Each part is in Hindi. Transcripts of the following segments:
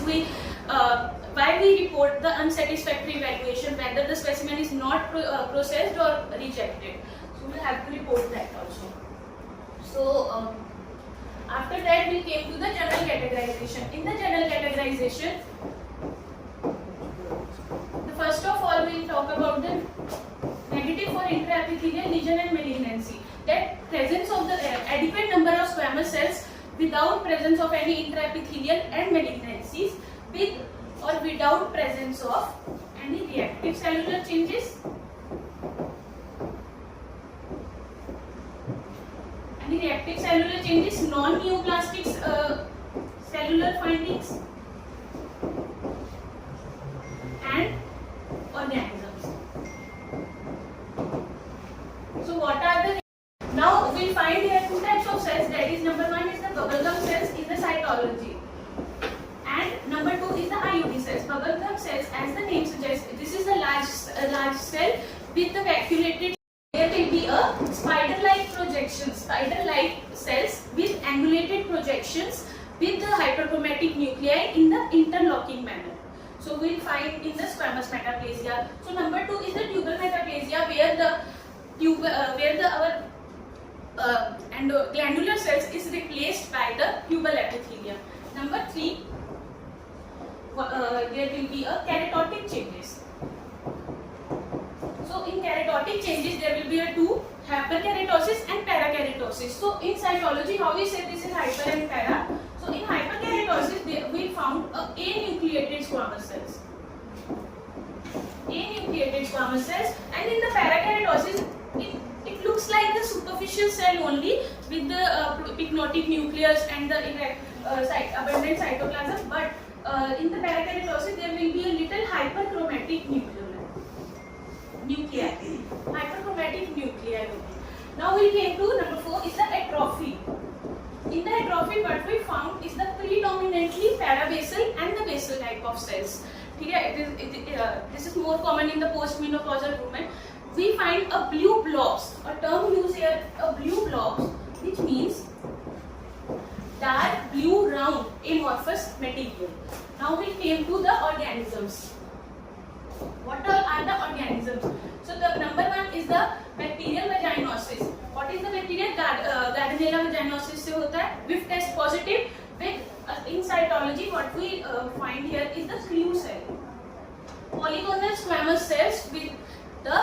why we report the unsatisfactory evaluation, whether the specimen is not processed or rejected. So we have to report that also. So after that we came to the general categorization. In the general categorization, first of all we will talk about the negative for intraepithelial lesion and malignancy. That presence of the adequate number of squamous cells without presence of any intraepithelial and malignancies, with or without presence of any reactive cellular changes, non-neoplastic cellular findings, and organisms. So what are the, now we find here two types of cells, that is number one is the bubblegum cells in the cytology, and number two is the IUD cells. Bubblegum cells, as the name suggests, this is a large cell with the vacuolated. There will be a spider-like projection, spider-like cells with angulated projections with the hyperchromatic nuclei in the interlocking manner. So we will find in the squamous metaplasia. So number two is the tubal metaplasia, where our glandular cells is replaced by the tubal epithelium. Number three, there will be a keratotic changes. So in keratotic changes there will be a two, hyperkeratosis and parakeratosis. So in cytology how we say this is hyper and para. So in hyperkeratosis we found anucleated squamous cells. Anucleated squamous cells, and in the parakeratosis it looks like the superficial cell only with the pycnotic nucleus and the abundant cytoplasm, but in the parakeratosis there will be a little hyperchromatic nuclei. Hyperchromatic nuclei. Now we came to number 4 is the atrophy. In the atrophy what we found is the predominantly parabasal and the basal type of cells. This is more common in the postmenopausal women. We find a blue blobs, a term used here, a blue blobs, which means dark blue round amorphous material. Now we came to the organisms. What all are the organisms? So the number one is the bacterial vaginosis. What is the bacterial? Gardnerella vaginosis से होता है. With test positive, with in cytology what we find here is the clue cell. Polygonal squamous cells with the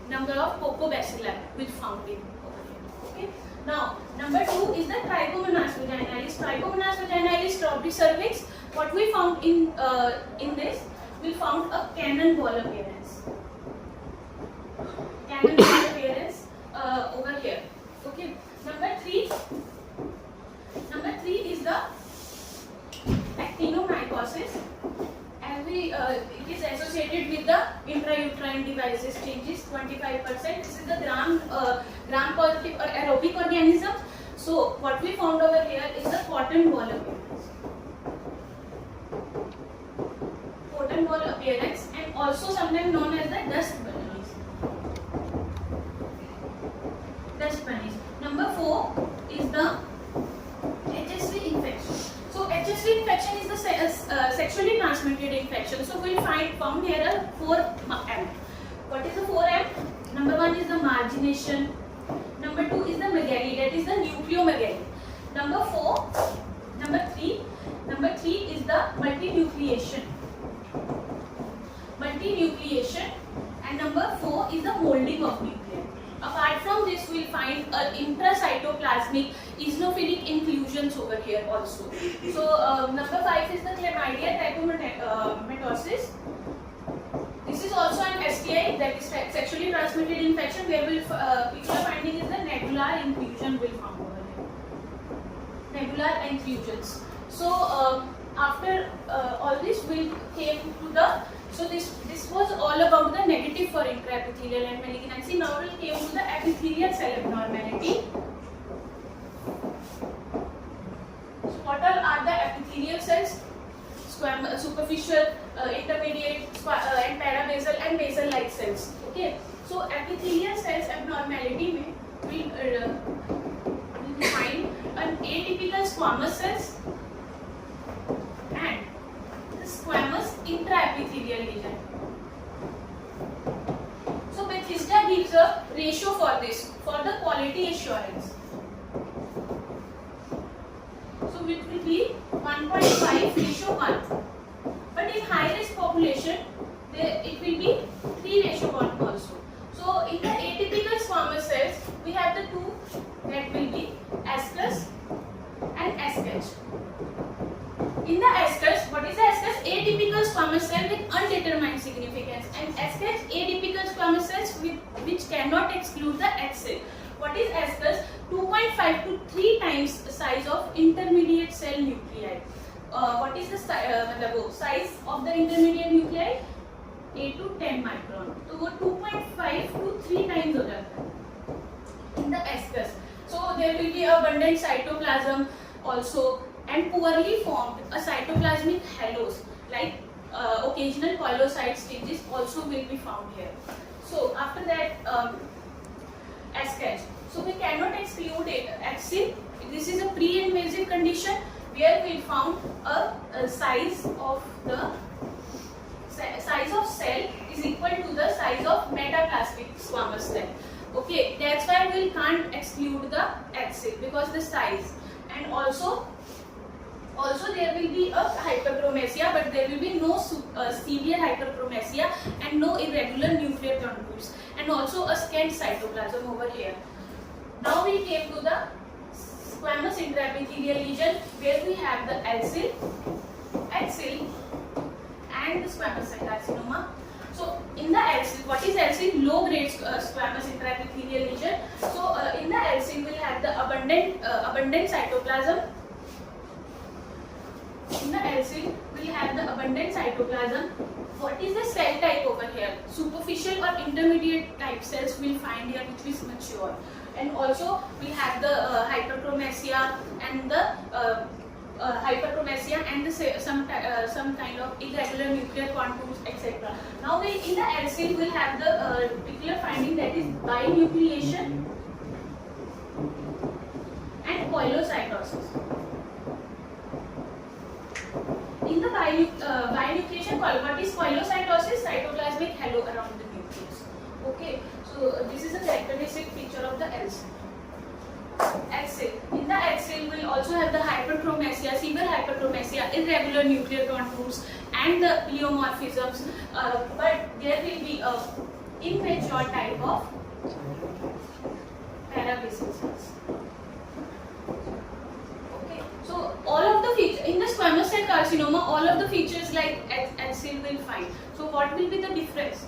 number of cocobacilli which found in over here. Okay. Now number 2 is the trichomonas vaginalis. Trichomonas vaginalis, strawberry cervix. What we found in this, we found a cannonball appearance. Cannonball appearance over here. Okay. Number 3 is the actinomycosis. As it is associated with the intrauterine devices changes 25%. This is the gram positive or aerobic organism. So what we found over here is the cotton ball appearance. Cotton ball appearance, and also sometimes known as the dust bunnies. Dust bunnies. Number 4 is the HSV infection. So HSV infection is the sexually transmitted infection. So we found here a 4M. What is the 4M? Number 1 is the margination. Number 2 is the megaly, that is the nucleomegaly. Number 3 is the multinucleation. And number 4 is the molding of nuclei. Apart from this, we will find intracytoplasmic eosinophilic inclusions over here also. So number 5 is the chlamydia tracheomatosis. This is also an STI, that is sexually transmitted infection, where people are finding is the nebular inclusion will found over here. Nebular inclusions. So after all this, we came to the. So this was all about the negative for intraepithelial and malignancy. Now we came to the epithelial cell abnormality. So what all are the epithelial cells? Superficial, intermediate, and parabasal and basal-like cells. Okay. So epithelial cells abnormality में we find an atypical squamous cells and intraepithelial lesion. So Bethesda gives a ratio for this, for the quality assurance. So it will be 1.5:1. But in high risk population, it will be 3:1 also. So in the atypical squamous cells, we have the two that will be ascus and ascus. In the ascus, what is the ascus? Atypical squamous cell with undetermined significance, and ascus atypical squamous cells which cannot exclude the axil. What is ascus? 2.5 to 3 times the size of intermediate cell nuclei. What is the size of the intermediate nuclei? 8 to 10 micron. तो वो 2.5 to 3 times हो जाता है in the ascus. So there will be abundant cytoplasm also and poorly formed a cytoplasmic halos like occasional poilocyte stages also will be found here. So after that ascus. So we cannot exclude axil. This is a pre-invasive condition where we found a size of cell is equal to the size of metaplasmic squamous cell. Okay, that's why we can't exclude the axil because the size, and also there will be a hyperchromasia, but there will be no severe hyperchromasia and no irregular nuclear contours, and also a scant cytoplasm over here. Now we came to the squamous intraepithelial lesion where we have the axil and the squamous cell carcinoma. So in the axil, what is axil? Low grade squamous intraepithelial lesion. So in the axil we will have the abundant cytoplasm. In the axil we will have the abundant cytoplasm. What is the cell type over here? Superficial or intermediate type cells we will find here, which is mature. And also we have the hyperchromasia and the some kind of irregular nuclear contours, etc. Now in the axil we will have the particular finding, that is binucleation and poilocytosis. In the binucleation, what is poilocytosis? Cytoplasmic halo around the nucleus. Okay, so this is a characteristic feature of the axil. In the axil, we will also have the hyperchromasia, severe hyperchromasia, irregular nuclear contours, and the pleomorphisms. But there will be a immature type of parabasal cells. Okay, so all of the features in the squamous cell carcinoma, all of the features like axil will find. So what will be the difference?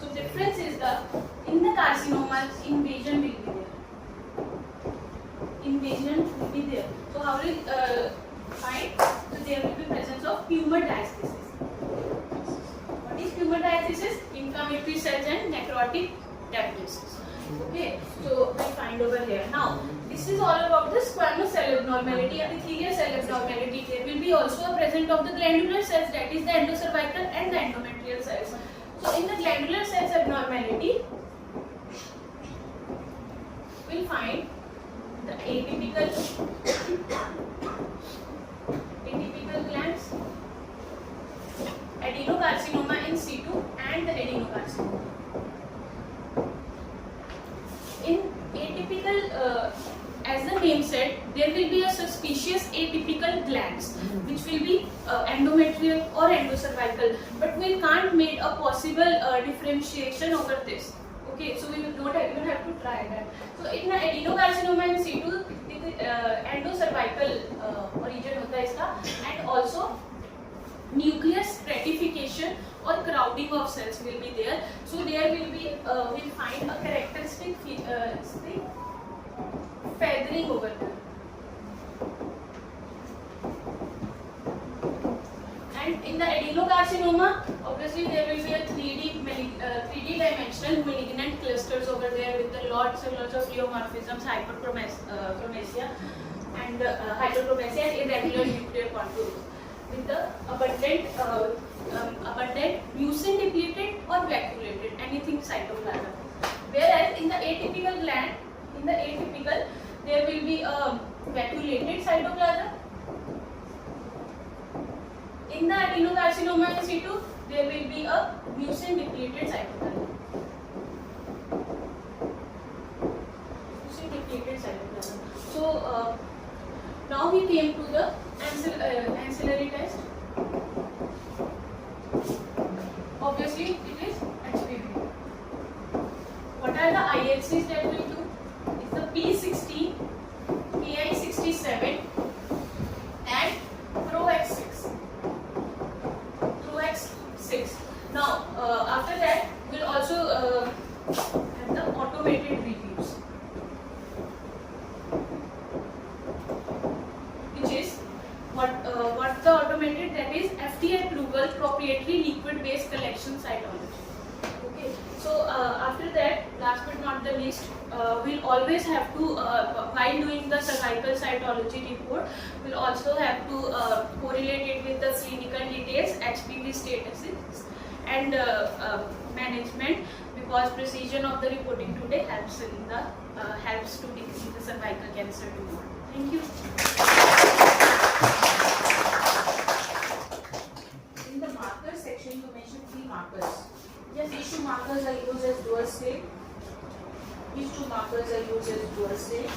So difference is in the carcinomas, invasion will be there. Invasion will be there. So how will find? So there will be presence of tumor diastasis. What is tumor diastasis? Inflammatory cells and necrotic diastasis. Okay, so we find over here. Now this is all about the squamous cell abnormality, epithelial cell abnormality. There will be also a presence of the glandular cells, that is the endocervical and the endometrial cells. So in the glandular cells abnormality, we will find the atypical glands, adenocarcinoma in situ and the adenocarcinoma. In atypical, as the name said, there will be a suspicious atypical glands which will be endometrial or endocervical, but we can't make a possible differentiation over this. Okay, so we will not have to try that. So in the adenocarcinoma in situ, endocervical origin होता है इसका, and also nuclear stratification or crowding of cells will be there. So there will be we'll find a characteristic feathering over there. And in the adenocarcinoma, obviously there will be a 3D dimensional malignant clusters over there with the lots and lots of pleomorphisms, hyperchromasia and hyperchromasia and irregular nuclear contours with the abundant mucin depleted or vacuolated, anything cytoplasm. Whereas in the atypical gland, there will be a vacuolated cytoplasm. In the adenocarcinoma in situ, there will be a mucin depleted cytoplasm. Mucin depleted cytoplasm. So now we came to the ancillary test. Obviously, it is HPV. What are the IHCs that we do? It's the P16, PI67, and ProX6. ProX6. Now, after that, we'll also have the automated reviews, which is what the automated, that is FDA approval proprietary liquid-based collection cytology. Okay. So after that, last but not the least, we'll always have to, while doing the cervical cytology report, we'll also have to correlate it with the clinical details, HPV statuses, and management, because precision of the reporting today helps in the helps to decrease the cervical cancer tumor. Thank you. In the marker section, you mentioned 3 markers. Yes. These 2 markers are used as dual state. These 2 markers are used as dual state.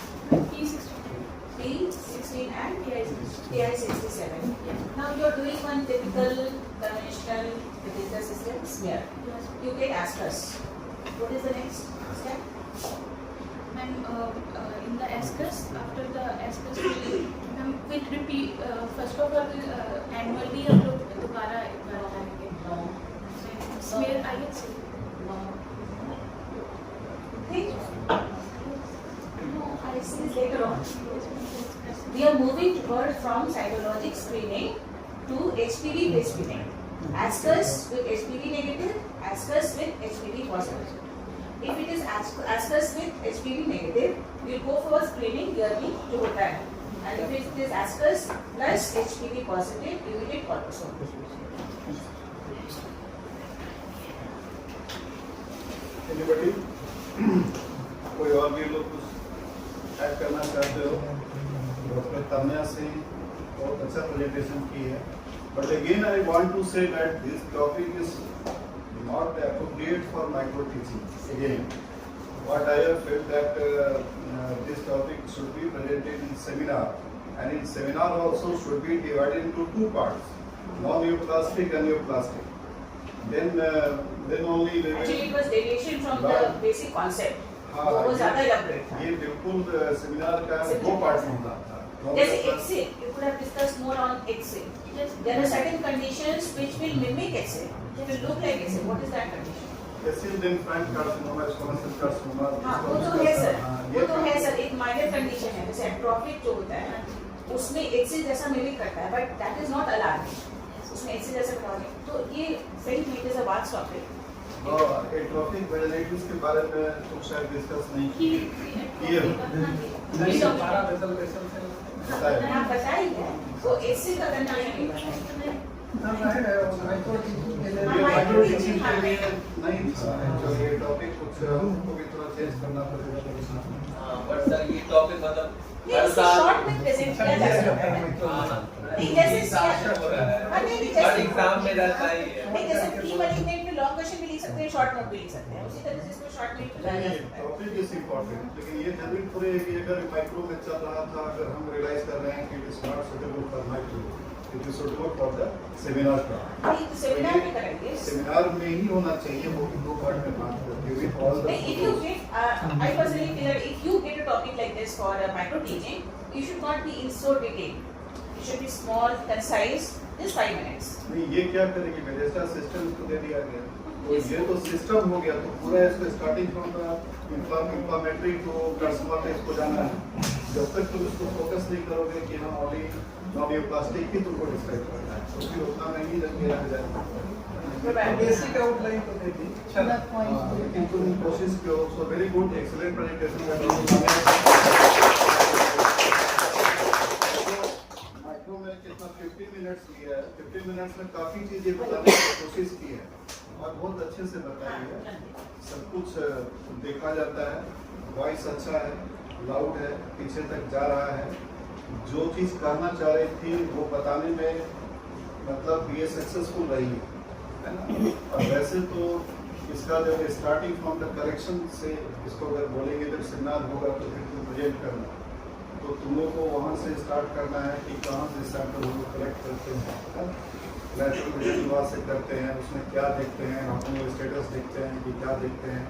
P16 and PI67. Yes. Now you are doing one typical conventional digital system smear. Yes. You get ascus. What is the next step? And in the ASCUS, after the ASCUS, we'll repeat. First of all, annually हम लोग दोबारा एक बार करेंगे. No. Smear, I can say. No. Think. No, I see later on. We are moving toward from cytologic screening to HPV based screening. Ascus with HPV negative, Ascus with HPV positive. If it is Ascus with HPV negative, we go for screening yearly to होता है. And if it is Ascus plus HPV positive, you will get cortisone. Anybody? कोई और भी लोग कुछ ऐड करना चाहते हो? डॉक्टर तन्या सिंह बहुत अच्छा प्रेजेंटेशन की है. But again, I want to say that this topic is not appropriate for micro teaching. Again, what I have felt that this topic should be presented in seminar, and in seminar also should be divided into 2 parts: non-neoplastic and neoplastic. Then only they will. Actually, it was deviation from the basic concept. हाँ, वो ज़्यादा elaborate था. ये बिल्कुल सेमिनार का 2 पार्ट में था. जैसे X-ray, you could have discussed more on X-ray. Yes. There are certain conditions which will mimic X-ray. It will look like X-ray. What is that condition? Facile then frank carcinoma, squamous cell carcinoma. हाँ, वो तो है सर. हाँ, वो ये तो है सर. एक minor condition है. जैसे atrophic जो होता है, उसमें X-ray जैसा mimic करता है, but that is not alarming. उसमें X-ray जैसा करवाने. तो ये सही में it is a vast topic. और एट्रोफिक वेजाइटिस के बारे में तो शायद डिस्कस नहीं किए हाँ बताइए. वो X-ray का condition माइक्रो टीचिंग के लिए नहीं था. जो ये टॉपिक कुछ हमको भी थोड़ा चेंज करना पड़ेगा. बट सर ये टॉपिक मतलब हर साल शॉर्ट में प्रेजेंट किया जा सकता है. नहीं जैसे हो रहा है. हाँ, नहीं, हर जैसे एग्जाम में रहता ही है. नहीं जैसे प्री मैनेजमेंट में लॉन्ग क्वेश्चन भी लिख सकते हैं, शॉर्ट नोट भी लिख सकते हैं. उसी तरह से इसको शॉर्ट में लिखा जा सकता है. टॉपिक इज इम्पोर्टेंट, लेकिन ये जरूरी थोड़ी है कि अगर माइक्रो में चल रहा था, अगर हम रियलाइज कर रहे हैं कि it is not suitable for micro, it is suitable for the seminar का. नहीं तो सेमिनार में करेंगे. सेमिनार में ही होना चाहिए, वो भी 2 पार्ट में बात करते हुए all the. If you get, I personally feel that if you get a topic like this for micro teaching, you should not be in so detail. It should be small, concise, just 5 minutes. नहीं, ये क्या करेंगे, मेरेस्टा सिस्टम को दे दिया गया, तो ये तो सिस्टम हो गया, तो पूरा इसको starting from the inflammatory to carcinoma पे इसको जाना है. जब तक तुम इसको फोकस नहीं करोगे कि हाँ ओनली नॉन-प्लास्टिक ही तुमको डिस्क्राइब करना है, तो फिर उतना में ही लग गया. बेसिक आउटलाइन तो दे दी. चला लेकिन तुम कोशिश करो. So very good, excellent presentation. Micro में कितना 15 मिनट्स लिया है. 15 मिनट्स में काफी चीजें बताने की कोशिश की है और बहुत अच्छे से बताई है. सब कुछ देखा जाता है. वॉइस अच्छा है, लाउड है, पीछे तक जा रहा है. जो चीज करना चाह रही थी वो बताने में मतलब ये सक्सेसफुल रही है ना। और वैसे तो इसका जब स्टार्टिंग फ्रॉम द कलेक्शन से इसको अगर बोलेंगे जब सेमिनार होगा तो फिर तुम प्रेजेंट करना, तो तुम लोग को वहाँ से स्टार्ट करना है कि कहाँ से सैंपल हम लोग कलेक्ट करते हैं, नेचुरल वहाँ से करते हैं, उसमें क्या देखते हैं, हम लोग स्टेटस देखते हैं कि क्या देखते हैं,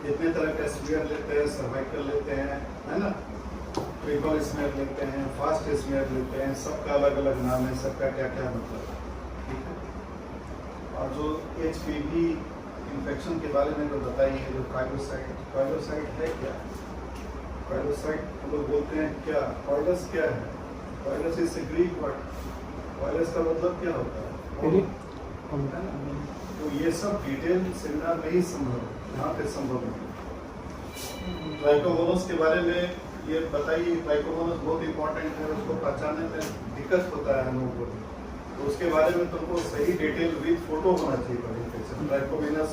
कितने तरह का स्मेयर लेते हैं, सर्वाइकल लेते हैं, है ना, ट्रिपल स्मेयर लेते हैं, फास्ट स्मेयर लेते हैं, सबका अलग अलग नाम है, सबका क्या क्या मतलब है, ठीक है। और जो HPV इन्फेक्शन के बारे में जो बताइए, जो फाइलोसाइट है क्या, फाइलोसाइट हम लोग बोलते हैं क्या, फाइलस क्या है, files is a Greek word, files का मतलब क्या होता है ना? तो ये सब डिटेल सेमिनार में ही संभव है, यहाँ पे संभव नहीं। ट्राइकोमोनस के बारे में ये बताइए, ट्राइकोमोनस बहुत इंपॉर्टेंट है, उसको पहचानने में दिक्कत होता है हम लोगों को, तो उसके बारे में तुमको सही डिटेल विद फोटो होना चाहिए प्रेजेंटेशन। ट्राइकोमोनस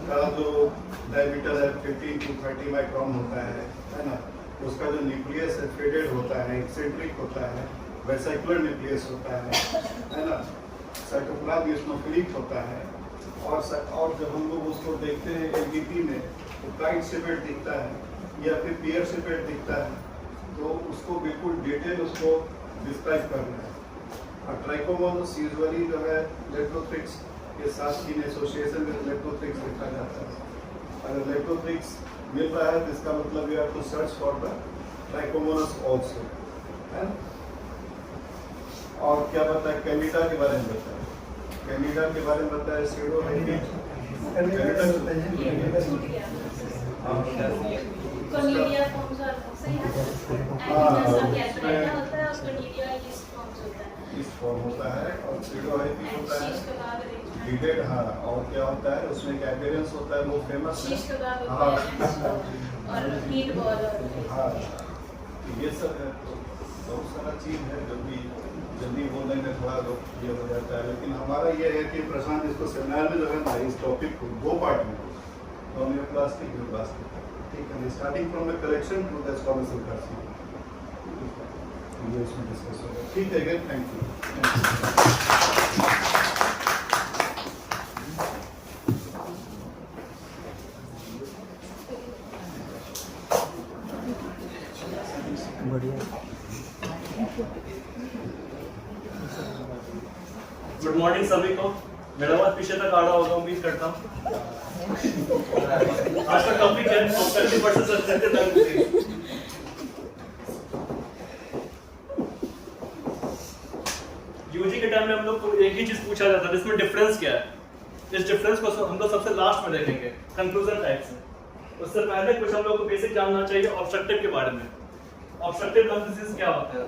का जो डायमीटर है 15 to 30 माइक्रोन होता है ना, उसका जो न्यूक्लियस है फेडेड होता है, एक्सेंट्रिक होता है, वेसिकुलर न्यूक्लियस होता है ना, साइटोप्लाज्म इस्नोफिलिक होता है, और जब हम लोग उसको देखते हैं LDP में तो काइट शेपेड दिखता है या फिर पेयर शेपेड दिखता है, तो उसको बिल्कुल डिटेल उसको डिस्क्राइब करना है। और ट्राइकोमोनस यूजुअली जो है लेप्टोथ्रिक्स के साथ इन एसोसिएशन में लेप्टोथ्रिक्स देखा जाता है। अगर लेप्टोथ्रिक्स मिल रहा है तो इसका मतलब you have to search for the trichomonas also, है। और क्या बताया, कैनिडा के बारे में बताया, कैनिडा के बारे में बताया, सीडो Cornelia forms are सही है, एंड कैटरेक्टा होता है और cornelia yeast forms होता है, इस फॉर्म होता है, और सीडो होता है शीश कबाब arrangement, डिटेड। हाँ, और क्या होता है उसमें क्या अपीयरेंस होता है, वो फेमस है। शीश कबाब हाँ। होता है और मीट बॉल और हाँ, ये सब है, तो बहुत सारा चीज़ है, जल्दी बोलने में थोड़ा ये हो जाता है, लेकिन हमारा ये है कि प्रशांत इसको सेमिनार में जो है ना इस टॉपिक को 2 पार्ट में, होम्योप्लास्टिक न्यूप्लास्टिक, ठीक है, starting from the collection to the commercial carcinoma, ये इसमें डिस्कस होगा, ठीक है। Again thank you. Good morning सभी को। मेरा आवाज पीछे तक आ रहा होगा उम्मीद करता हूँ। आज का टॉपिक है obstructive versus subtractive lung disease. UG के टाइम में हम लोग को एक ही चीज पूछा जाता है, इसमें डिफरेंस क्या है। इस डिफरेंस को हम लोग सबसे लास्ट में देखेंगे कंक्लूजन टाइप से। उससे पहले कुछ हम लोग को बेसिक जानना चाहिए ऑब्स्ट्रक्टिव के बारे में। ऑब्स्ट्रक्टिव लंग डिजीज क्या होता है?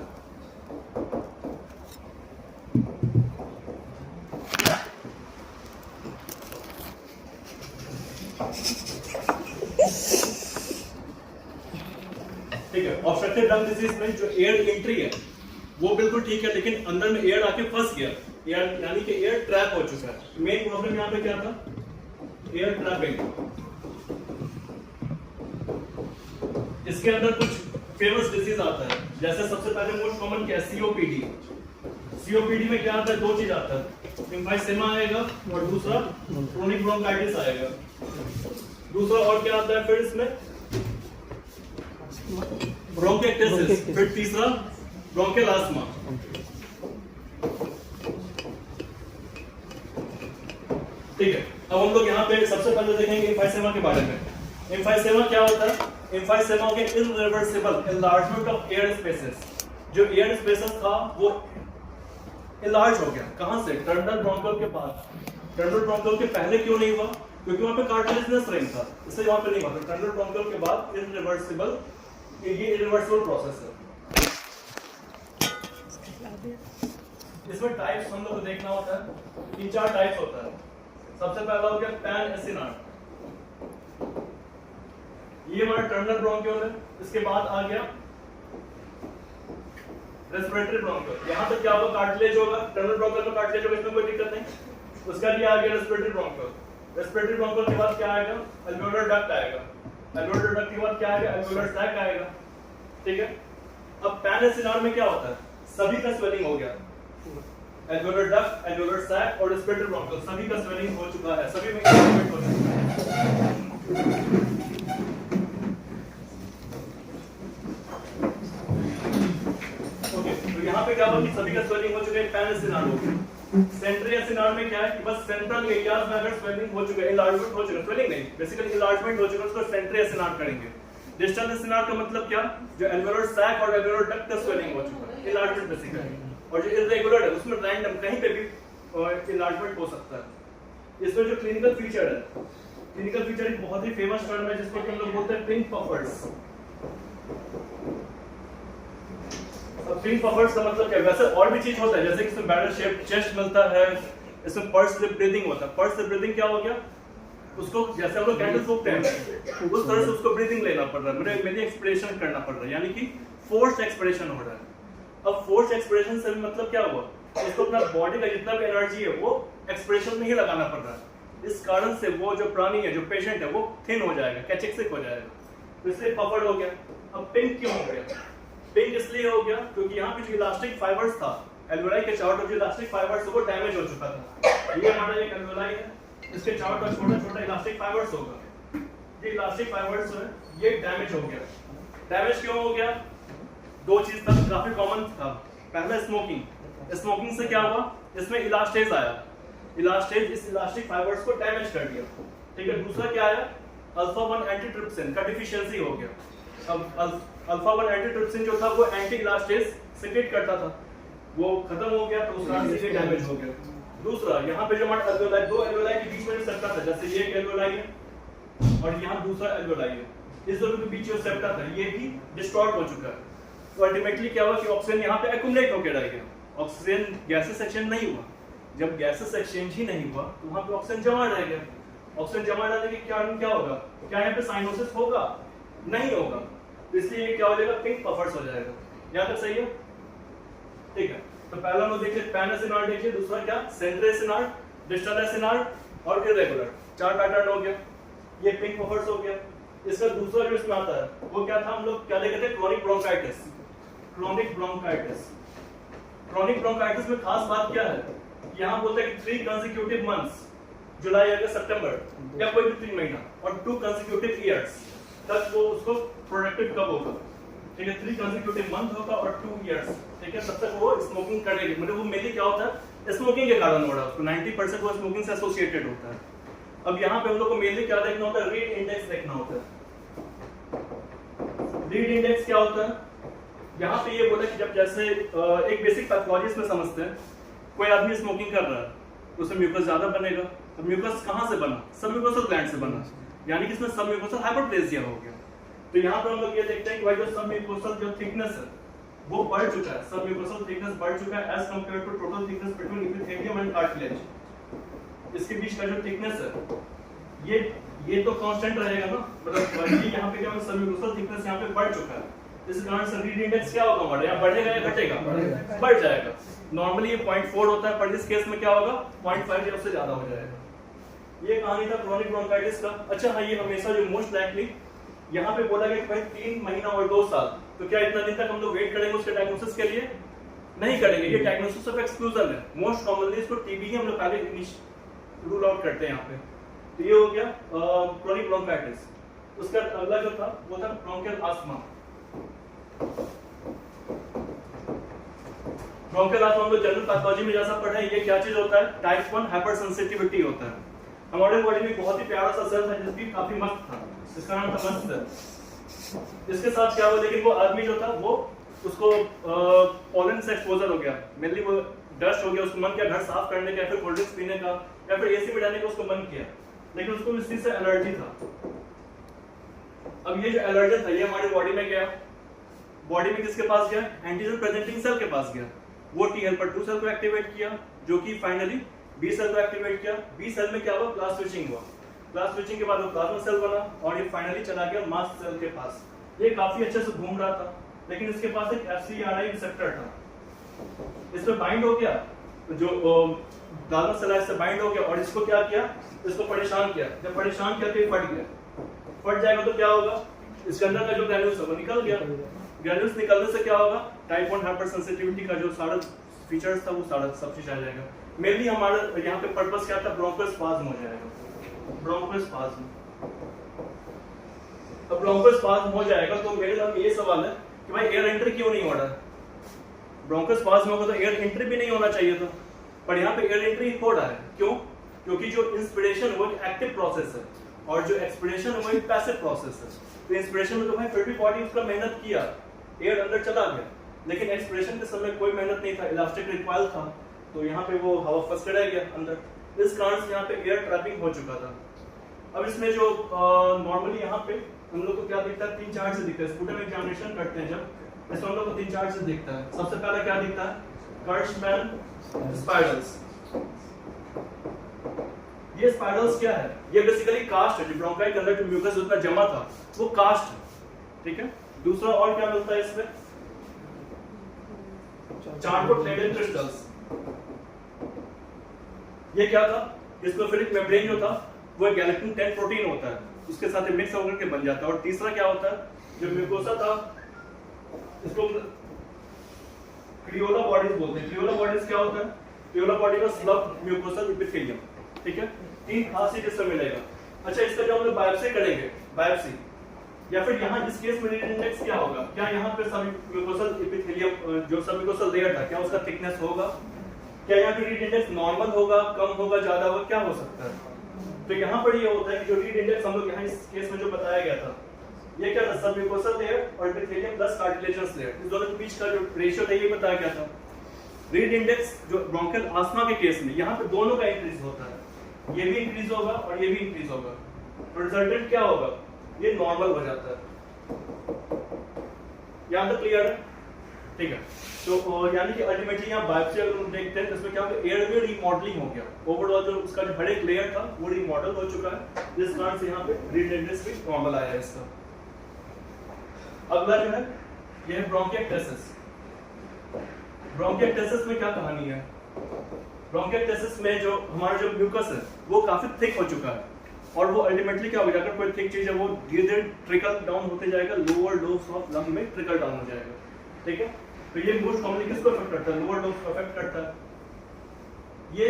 ठीक है, ऑब्स्ट्रक्टिव लंग डिजीज में जो एयर एंट्री है वो बिल्कुल ठीक है, लेकिन अंदर में एयर आके फंस गया, एयर यानी कि एयर ट्रैप हो चुका है। मेन प्रॉब्लम यहाँ पे क्या था? Air trapping. इसके अंदर कुछ फेमस डिजीज आता है, जैसे सबसे पहले मोस्ट कॉमन क्या है? सीओपीडी। सीओपीडी में क्या आता है? 2 चीज आता है, एम्फाइसेमा आएगा और दूसरा क्रोनिक ब्रोंकाइटिस आएगा। दूसरा और क्या आता है फिर इसमें? ब्रोंकिएक्टेसिस। फिर तीसरा ब्रोंकियल अस्थमा। ठीक है, अब हम लोग यहाँ पे सबसे पहले देखेंगे एम्फाइसेमा के बारे में। एम्फाइसेमा क्या होता है? एम्फाइसेमा के irreversible enlargement of air spaces. जो एयर स्पेसेस था वो एनलार्ज हो गया। कहां से? टर्मिनल ब्रोंकियल के पास। टर्मिनल ब्रोंकियल के पहले क्यों नहीं हुआ? क्योंकि वहां पे कार्टिलेजिनस रिंग था, इसलिए वहां पे नहीं हुआ। टर्मिनल ब्रोंकियल के बाद इररिवर्सिबल, ये इररिवर्सिबल प्रोसेस है। इसमें टाइप्स हम लोग को देखना होता है, 3-4 टाइप्स होता है। सबसे पहला हो गया पैन एसिनार्ड, ये हमारा टर्मिनल ब्रोंकियल है। इसके बाद आ गया रेस्पिरेटरी ब्रोंकियल, यहां तक क्या होगा? कार्टिलेज होगा, टर्मिनल ब्रोंकियल में कार्टिलेज होगा, इसमें कोई दिक्कत नहीं। उसका लिए आ गया रेस्पिरेटरी ब्रोंकियल। रेस्पिरेटरी ब्रोंकियल के बाद क्या आएगा? अल्वेओलर डक्ट आएगा। अल्वेओलर डक्ट के बाद क्या आएगा? अल्वेओलर सैक आएगा। ठीक है, अब पैन एसिनार्ड में क्या होता है? सभी का स्वेलिंग हो गया, एल्वेओलर डक्ट, एल्वेओलर सैक और रेस्पिरेटरी ब्रोंकियल सभी का स्वेलिंग हो चुका है, सभी में इन्वॉल्वमेंट हो चुका है। ओके, तो यहाँ पे क्या हुआ कि सभी का स्वेलिंग हो चुका है, पैनल सिनार हो गया। सेंट्रल सिनार में क्या है कि बस सेंट्रल एरियाज में अगर स्वेलिंग हो चुका है, इनलार्जमेंट हो चुका है, स्वेलिंग नहीं, बेसिकली इनलार्जमेंट हो चुका है, उसको सेंट्रल सिनार करेंगे। डिस्टल सिनार का मतलब क्या, जो एल्वेओलर सैक और एल्वेओलर डक्ट का स्वेलिंग हो चुका है, इनलार्जमेंट बेसिकली। और जो इररेगुलर है उसमें रैंडम कहीं पे भी इनलार्जमेंट हो सकता है। इसमें जो क्लिनिकल फीचर है, क्लिनिकल फीचर एक बहुत ही फेमस टर्म है जिसको हम लोग बोलते हैं पिंक पफर्स। अब पिंक पफर्स का मतलब क्या है, वैसे और भी चीज होता है, जैसे कि इसमें बैरल शेप चेस्ट मिलता है, इसमें पर्स लिप ब्रीदिंग होता है। पर्स लिप ब्रीदिंग क्या हो गया, उसको जैसे हम लोग कैंडल फूकते हैं उस तरह से उसको ब्रीदिंग लेना पड़ रहा है, मेरी एक्सपिरेशन करना पड़ रहा है, यानी कि फोर्स्ड एक्सपिरेशन हो रहा है। अब फोर्स एक्सप्रेशन से मतलब क्या हुआ, इसको अपना बॉडी का जितना भी एनर्जी है वो एक्सप्रेशन में ही लगाना पड़ रहा है। इस कारण से वो जो प्राणी है, जो पेशेंट है, वो थिन हो जाएगा, कैचेक्सिक हो जाएगा, तो इसलिए पफर्ड हो गया। अब पिंक क्यों हो गया, पिंक इसलिए हो गया क्योंकि यहाँ पे जो इलास्टिक फाइबर्स था, एल्वेओलाई के चारों तरफ जो इलास्टिक फाइबर्स वो डैमेज हो चुका था। ये हमारा एक एल्वेओलाई है, इसके चारों तरफ छोटा छोटा इलास्टिक फाइबर्स होगा, ये इलास्टिक फाइबर्स है ये डैमेज हो गया। डैमेज क्यों हो गया, दो चीज तक काफी कॉमन था। पहला स्मोकिंग, स्मोकिंग से क्या हुआ, इसमें इलास्टेज आया, इलास्टेज इस इलास्टिक फाइबर्स को डैमेज कर दिया, ठीक है। दूसरा क्या आया, अल्फा 1 एंटीट्रिप्सिन का डिफिशियंसी हो गया। अब अल्फा 1 एंटीट्रिप्सिन जो था वो एंटी इलास्टेज सिक्रेट करता था, वो खत्म हो गया, तो उस कारण से डैमेज हो गया। दूसरा, यहाँ पे जो हमारे एल्वेओलाई, दो एल्वेओलाई के बीच में जो सेप्टा था, जैसे ये एक एल्वेओलाई है और यहाँ दूसरा एल्वेओलाई है, इस दोनों के बीच जो सेप्टा था ये भी डिस्टॉर्ट हो चुका है। तो अल्टीमेटली क्या हुआ कि ऑक्सीजन यहाँ पे एक्युमुलेट होकर रह गया, ऑक्सीजन गैसेस एक्सचेंज नहीं हुआ। जब गैसेस एक्सचेंज ही नहीं हुआ तो वहाँ पे ऑक्सीजन जमा रह गया। ऑक्सीजन जमा रहने के कारण क्या होगा, क्या यहाँ पे साइनोसिस होगा, नहीं होगा, तो इसलिए ये क्या हो जाएगा, पिंक पफर्स हो जाएगा। यहाँ तक सही है, ठीक है। तो पहला हम देखिए पैनल सिनार, देखिए दूसरा क्या, सेंट्रल सिनार, डिस्टल सिनार और इरेगुलर, चार पैटर्न हो गया, ये पिंक पफर्स हो गया। इसका दूसरा जो इसमें आता है वो क्या था, हम लोग क्या लेते थे, chronic bronchitis. Chronic bronchitis, chronic bronchitis में खास बात क्या है, यहाँ बोलते हैं कि 3 कंसेक्यूटिव मंथ्स, जुलाई अगस्त सितंबर या कोई भी 3 महीना और 2 कंसेक्यूटिव ईयर्स तक वो उसको प्रोडक्टिव कब होगा, ठीक है, 3 कंसेक्यूटिव मंथ होगा और 2 ईयर्स, ठीक है, तब तक वो स्मोकिंग करेगी। मतलब वो मेनली क्या होता है, स्मोकिंग के कारण हो रहा है, उसको 90% वो स्मोकिंग से एसोसिएटेड होता है। अब यहाँ पे हम लोग को मेनली क्या देखना होता है, रीड इंडेक्स देखना होता है। रीड इंडेक्स क्या होता है, यहाँ पे ये बोला कि जब जैसे एक बेसिक पैथोलॉजी इसमें समझते हैं, कोई आदमी स्मोकिंग कर रहा है तो उसमें म्यूकस ज्यादा बनेगा। अब म्यूकस कहाँ से बना, सबम्यूकोसल ग्लैंड से बना, यानी कि इसमें सबम्यूकोसल हाइपरप्लेजिया हो गया। तो यहाँ पे हम लोग ये देखते हैं कि भाई जो सबम्यूकोसल जो थिकनेस है वो बढ़ चुका है, सबम्यूकोसल थिकनेस बढ़ चुका है as compared to total thickness between epithelium and cartilage. इसके बीच का जो थिकनेस है ये तो कांस्टेंट रहेगा ना, मतलब ये यहाँ पे क्या है, सबम्यूकोसल थिकनेस यहाँ पे बढ़ चुका है, इस कारण से रीड इंडेक्स क्या होगा हमारा, यहाँ बढ़ेगा या घटेगा, बढ़ जाएगा। नॉर्मली ये 0.4 होता है, पर इस केस में क्या होगा 0.5 या उससे ज्यादा हो जाएगा। ये कहानी था क्रोनिक ब्रोंकाइटिस का। अच्छा हाँ, ये हमेशा जो मोस्ट लाइकली यहाँ पे बोला गया कि भाई 3 महीना और 2 साल, तो क्या इतना दिन तक हम लोग वेट करेंगे उसके डायग्नोसिस के लिए, नहीं करेंगे। ये डायग्नोसिस ऑफ एक्सक्लूजन है, मोस्ट कॉमनली इसको टीबी ही हम लोग पहले रूल आउट करते हैं यहाँ पे। तो ये हो गया क्रोनिक ब्रोंकाइटिस। उसका अगला जो था वो था ब्रोंकियल आस्थमा। ब्रोंकियल आस्थमा हम लोग जनरल पैथोलॉजी में जैसा पढ़े, ये क्या चीज होता है, टाइप 1 हाइपर सेंसिटिविटी होता है। हमारे बॉडी में बहुत ही प्यारा सा सेल था जिसकी काफी मस्त था, इसका नाम था मस्त सेल। इसके साथ क्या हुआ, लेकिन वो आदमी जो था वो उसको पॉलन से एक्सपोजर हो गया, मेनली वो डस्ट हो गया, उसको मन किया घर साफ करने का, फिर कोल्ड ड्रिंक्स पीने का या फिर एसी में जाने का उसको मन किया, लेकिन उसको इस चीज से एलर्जी था। अब ये जो एलर्जन था ये हमारी बॉडी में गया, बॉडी में किसके पास गया, एंटीजन प्रेजेंटिंग सेल के पास गया, वो टी हेल्पर 2 सेल को एक्टिवेट किया, जो कि फाइनली बी सेल को एक्टिवेट किया। बी सेल में क्या हुआ, क्लास स्विचिंग हुआ, क्लास स्विचिंग के बाद वो प्लाज्मा सेल बना और ये फाइनली चला गया मास्ट सेल के पास। ये काफी अच्छे से घूम रहा था, लेकिन इसके पास एक FcRI रिसेप्टर था, इस पे बाइंड हो गया, जो प्लाज्मा सेल से बाइंड हो गया और इसको क्या किया, इसको परेशान किया। जब परेशान किया तो ये फट गया, फट जाएगा तो क्या होगा, इसके अंदर का जो ग्रैन्यूल्स है वो निकल गया। ग्रैन्यूल्स निकलने से क्या होगा, टाइप 1 हाइपर सेंसिटिविटी का जो सारा फीचर्स था वो सारा सब चीज आ जाएगा। मेनली हमारा यहाँ पे पर्पस क्या था, ब्रोंकोस्पाज्म हो जाएगा, ब्रोंकोस्पाज्म। अब ब्रोंकोस्पाज्म हो जाएगा तो मेरे साथ ये सवाल है कि भाई एयर एंट्री क्यों नहीं हो रहा? ब्रोंकोस्पाज्म होगा तो एयर एंट्री भी नहीं होना चाहिए था, पर यहाँ पे एयर एंट्री हो रहा है। क्यों? क्योंकि जो इंस्पिरेशन वो एक एक्टिव प्रोसेस है और जो एक्सपिरेशन वो एक पैसिव प्रोसेस है। तो इंस्पिरेशन में तो भाई फिर भी बॉडी उसका मेहनत किया, एयर अंदर चला गया, लेकिन एक्सपिरेशन के समय कोई मेहनत नहीं था, इलास्टिक रिकॉइल था, तो यहाँ पे वो हवा फंस रह गया अंदर। इस कारण से यहाँ पे एयर ट्रैपिंग हो चुका था। अब इसमें जो नॉर्मली यहाँ पे हम लोग को क्या दिखता है, 3-4 से दिखता है। स्पूटम एग्जामिनेशन करते हैं जब, इसमें हम लोग को 3-4 से दिखता है। सबसे पहला क्या दिखता है, कर्ट्जमैन स्पाइरल्स। ये स्पाइरल्स क्या है, ये बेसिकली कास्ट है, जो ब्रोंकाई के अंदर जो म्यूकस उतना जमा था वो कास्ट है, ठीक है। दूसरा और क्या मिलता है इसमें, चार्कोप्लेटेड क्रिस्टल्स। ये क्या था, स्क्लेरोफिलिक मेम्ब्रेन जो था वो गैलेक्टिन 10 प्रोटीन होता है, उसके साथ मिक्स होकर के बन जाता है। और तीसरा क्या होता है, जो म्यूकोसा था इसको क्रियोला बॉडीज बोलते हैं। क्रियोला बॉडीज क्या होता है, क्रियोला बॉडी का स्लब म्यूकोसल एपिथेलियम, ठीक है। 3 खास चीज इसमें मिलेगा। अच्छा, इसका जब हम लोग बायोप्सी करेंगे, बायोप्सी या फिर यहाँ इस केस में रीड इंडेक्स क्या होगा, क्या यहाँ पे सबम्यूकोसल एपिथेलियम जो सबम्यूकोसल लेयर था क्या उसका थिकनेस होगा, क्या यहाँ पे रीड इंडेक्स नॉर्मल होगा, कम होगा, ज्यादा होगा, क्या हो सकता है। तो यहाँ पर ये होता है कि जो रीड इंडेक्स हम लोग यहाँ इस केस में जो बताया गया था, ये क्या था, सबम्यूकोसल लेयर और एपिथेलियम प्लस कार्टिलेजस लेयर, इस दोनों के बीच का जो रेशियो था ये बताया गया था। रीड इंडेक्स जो ब्रोंकियल आस्थमा के केस में यहाँ पे दोनों का इंक्रीज होता है, ये भी इंक्रीज होगा और ये भी इंक्रीज होगा, तो रिजल्टेंट क्या होगा, ये नॉर्मल हो जाता है। यहाँ तक क्लियर है, ठीक है। तो यानी कि अल्टीमेटली यहाँ बायोप्सी अगर हम देखते हैं तो इसमें क्या होगा, एयर में रीमॉडलिंग हो गया, ओवरऑल जो उसका जो हर एक लेयर था वो रीमॉडल हो चुका है, जिस कारण से यहाँ पे रीड इंडेक्स भी नॉर्मल आया है इसका। अगला जो है ये है ब्रोंकिएक्टेसिस। ब्रोंकिएक्टेसिस में क्या कहानी है, ब्रोंकिएक्टेसिस में जो हमारा जो म्यूकस है वो काफी थिक हो चुका है और वो अल्टीमेटली क्या हो जाएगा, कोई थिक चीज है वो धीरे धीरे ट्रिकल डाउन होते जाएगा, लोअर लोब्स ऑफ लंग में ट्रिकल डाउन हो जाएगा, ठीक है। तो ये मोस्ट कॉमनली किसको अफेक्ट करता है, लोअर लोब्स को अफेक्ट करता है। ये